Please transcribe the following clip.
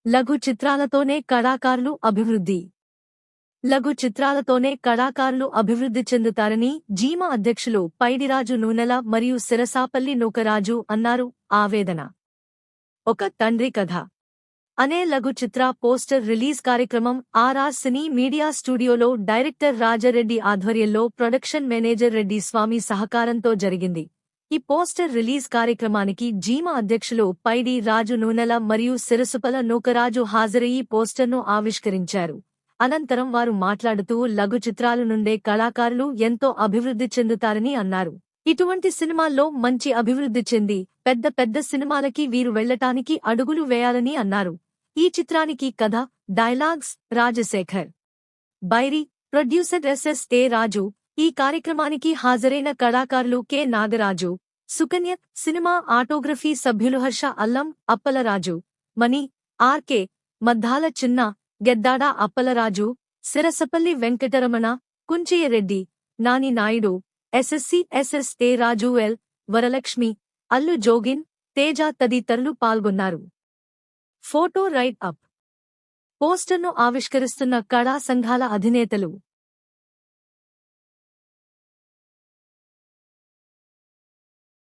లఘు చిత్రాలతోనే కళాకారులు అభివృద్ధి. లఘు చిత్రాలతోనే కళాకారులు అభివృద్ధి చెందుతారని జీమా అధ్యక్షులు పైడిరాజు నూనెల మరియు సిరసాపల్లి నూకరాజు అన్నారు. ఆవేదన. ఒక తండ్రి కథ అనే లఘు చిత్ర పోస్టర్ రిలీజ్ కార్యక్రమం ఆర్ఆర్ సినీ మీడియా స్టూడియోలో డైరెక్టర్ రాజారెడ్డి ఆధ్వర్యంలో ప్రొడక్షన్ మేనేజర్ రెడ్డి స్వామి సహకారంతో జరిగింది. ఈ పోస్టర్ రిలీజ్ కార్యక్రమానికి జీమా అధ్యక్షులు పైడి రాజు నూనెల మరియు సిరసుపల నూకరాజు హాజరయ్యి పోస్టర్ను ఆవిష్కరించారు. అనంతరం వారు మాట్లాడుతూ లఘు చిత్రాల నుండే కళాకారులు ఎంతో అభివృద్ధి చెందుతారని అన్నారు. ఇటువంటి సినిమాల్లో మంచి అభివృద్ధి చెంది పెద్ద పెద్ద సినిమాలకి వీరు వెళ్లటానికి అడుగులు వేయాలని అన్నారు. ఈ చిత్రానికి కథ, డైలాగ్స్ రాజశేఖర్ బైరి, ప్రొడ్యూసర్ ఎస్ఎస్.ఏ. రాజు. ఈ కార్యక్రమానికి హాజరైన కళాకారులు కె. నాగరాజు, సుకన్య, సినిమా ఆటోగ్రఫీ సభ్యులు హర్ష అల్లం, అప్పలరాజు, మణి, ఆర్కే, మద్దాల చిన్న, గెద్దాడ అప్పలరాజు, సిరసపల్లి వెంకటరమణ, కుంచెయ్యరెడ్డి, నాని నాయుడు, ఎస్.ఎస్.ఏ. రాజు, ఎల్. వరలక్ష్మి, అల్లు జోగిన్, తేజ తదితరులు పాల్గొన్నారు. ఫోటో రైట్ అప్ పోస్టర్ను ఆవిష్కరిస్తున్న కళా సంఘాల అధినేతలు